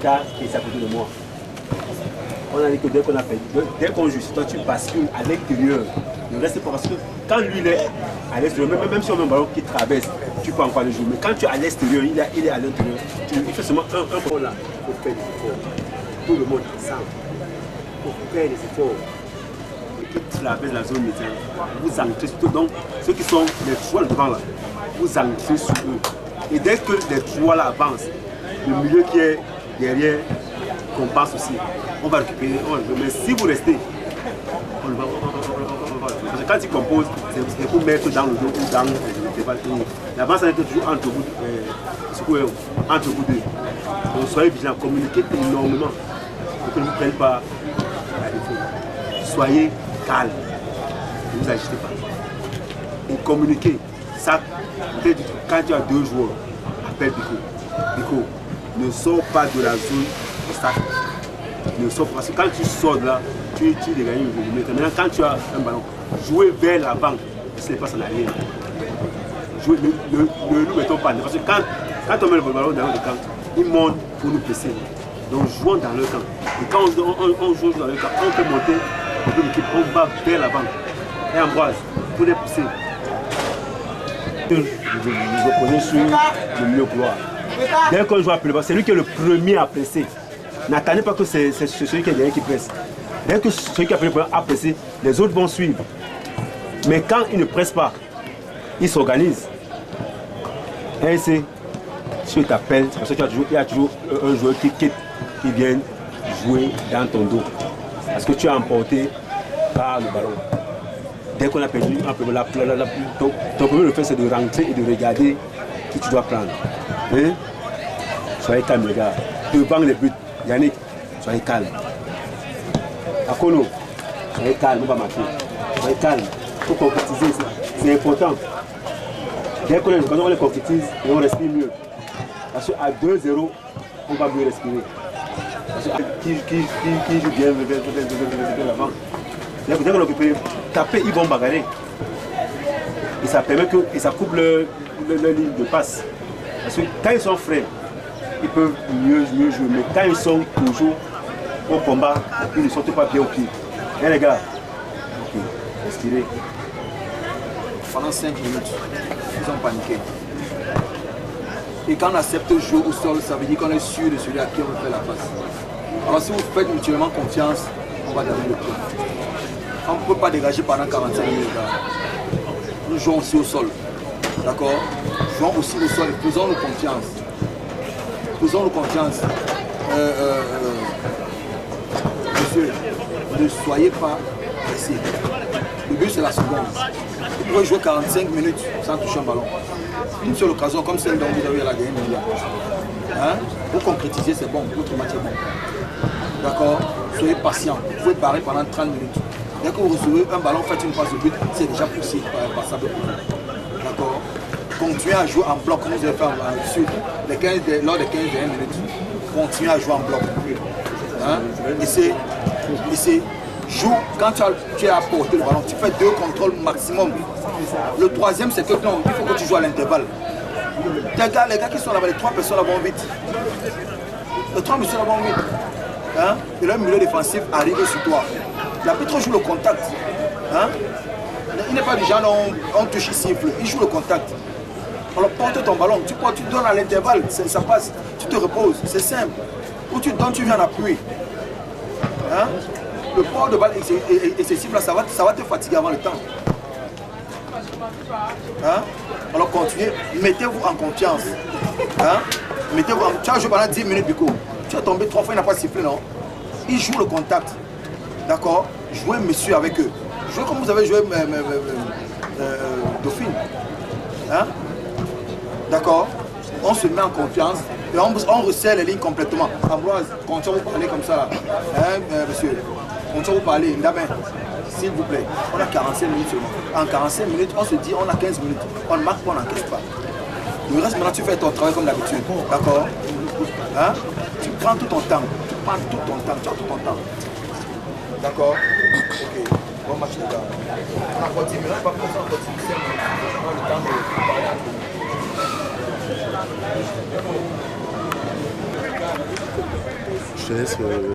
Car il est à côté de moi. On a dit que dès qu'on a fait, dès qu'on joue, toi tu bascules à l'intérieur. Ne reste pas parce que quand lui il est à l'extérieur, même si on a un ballon qui traverse, tu peux encore le jouer. Mais quand tu es à l'extérieur, il est à l'intérieur. Il fait seulement un ballon là. Il faut faire des efforts. Tout le monde ensemble. Il faut faire des efforts. Qui traverse la zone médiane, vous entrez sur eux. Donc, ceux qui sont les trois devant là, vous entrez sur eux. Et dès que les trois là avancent, le milieu qui est derrière compense aussi. On va récupérer, mais si vous restez, on va. Parce que quand ils composent, c'est pour mettre dans le dos ou dans l'intervalle. L'avance est toujours entre vous deux. Donc soyez vigilants, communiquez énormément pour que ne vous prennent pas la défaite. Soyez calme, ne vous agitez pas. Et communiquez. Ça, quand tu as deux joueurs, appelle Biko. Biko, ne sors pas de la zone de sac. Ne sors pas. Parce que quand tu sors de là, tu dégagnes le jeu. Maintenant, quand tu as un ballon, jouez vers l'avant, ce n'est pas en arrière. Ne nous mettons pas. Parce que quand on met le ballon dans le camp, ils montent pour nous presser. Donc jouons dans le camp. Et quand on joue dans le camp, on peut monter, on va vers l'avant. Et Ambroise, pour les pousser. Vous reprenez sur le milieu couloir. Dès qu'on joue à plus bas, c'est lui qui est le premier à presser. N'attendez pas que c'est celui qui est derrière qui presse. Dès que celui qui a pressé, les autres vont suivre. Mais quand il ne presse pas, il s'organise. Et c'est ce que tu appelles, parce qu'il y a toujours un joueur qui vient jouer dans ton dos. Parce que tu as emporté par le ballon. Dès qu'on a perdu, ton premier réflexe c'est de rentrer et de regarder qui tu dois prendre. Hein? Soyez calme les gars. Devant les buts, Yannick, soyez calme. Akono, soyez calme, on va marcher. Soyez calme. Il faut concrétiser ça. C'est important. Dès qu'on les concrétise, on respire mieux. Parce qu'à 2-0, on va mieux respirer. Parce que qui joue bien vers l'avant. Dès qu'on récupère, taper, ils vont bagarrer. Et ça permet que ça coupe leur ligne de passe. Parce que quand ils sont frais, ils peuvent mieux jouer. Mais quand ils sont toujours au combat, ils ne sortent pas bien au pied. Hein les gars? Ok, respirez. Pendant 5 minutes, ils ont paniqué. Et quand on accepte de jouer au sol, ça veut dire qu'on est sûr de celui à qui on fait la passe. Alors si vous faites mutuellement confiance, on va donner le point. On ne peut pas dégager pendant 45 minutes. Nous jouons aussi au sol. D'accord? Jouons aussi au sol et faisons-nous confiance. Faisons-nous confiance. Monsieur, ne soyez pas pressés. Le but c'est la seconde. Vous pouvez jouer 45 minutes sans toucher un ballon. Une seule occasion comme celle dont vous avez à la dernière minute. Hein? Pour concrétiser, c'est bon, votre match est bon. D'accord? Soyez patient. Vous pouvez barrer pendant 30 minutes. Dès que vous recevez un ballon, faites une passe de but, c'est déjà possible, passable. D'accord? Continuez à jouer en bloc, comme vous avez fait lors des 15 dernières minutes. Continuez à jouer en bloc. Hein? Essayez. Joue, quand tu es à portée le ballon, tu fais 2 contrôles maximum. Le troisième, c'est que non, il faut que tu joues à l'intervalle. Les gars qui sont là-bas, les 3 personnes là vont vite. Les 3 personnes là vont vite. Hein? Et le milieu défensif arrive sur toi. L'arbitre joue le contact. Hein? Il n'est pas du genre, on touche, il siffle. Il joue le contact. Alors porte ton ballon, tu donnes à l'intervalle, ça passe. Tu te reposes, c'est simple. Ou tu donnes, tu viens en appui. Hein? Le port de balle excessif, là, ça va te fatiguer avant le temps. Hein? Alors continuez, mettez-vous en confiance. Hein? Tu as joué pendant 10 minutes, Biko. Tu as tombé 3 fois, il n'a pas sifflé, non? Ils jouent le contact. D'accord? Jouez monsieur avec eux. Jouez comme vous avez joué Dauphine. Hein? D'accord? On se met en confiance et on resserre les lignes complètement. Ambroise, continuez à vous parler comme ça là. Hein, monsieur? Continuez à vous parler. Là, s'il vous plaît, on a 45 minutes seulement. En 45 minutes, on se dit on a 15 minutes. On ne marque pas, on n'encaisse pas. Le reste, maintenant, tu fais ton travail comme d'habitude. D'accord? Hein? Tu prends tout ton temps. Tu prends tout ton temps. Tu as tout ton temps. D'accord? Ok. Bon match, les gars. On a 40 minutes, pas comme ça, on continue 5 minutes. On a le temps de parler à tout. jeunesse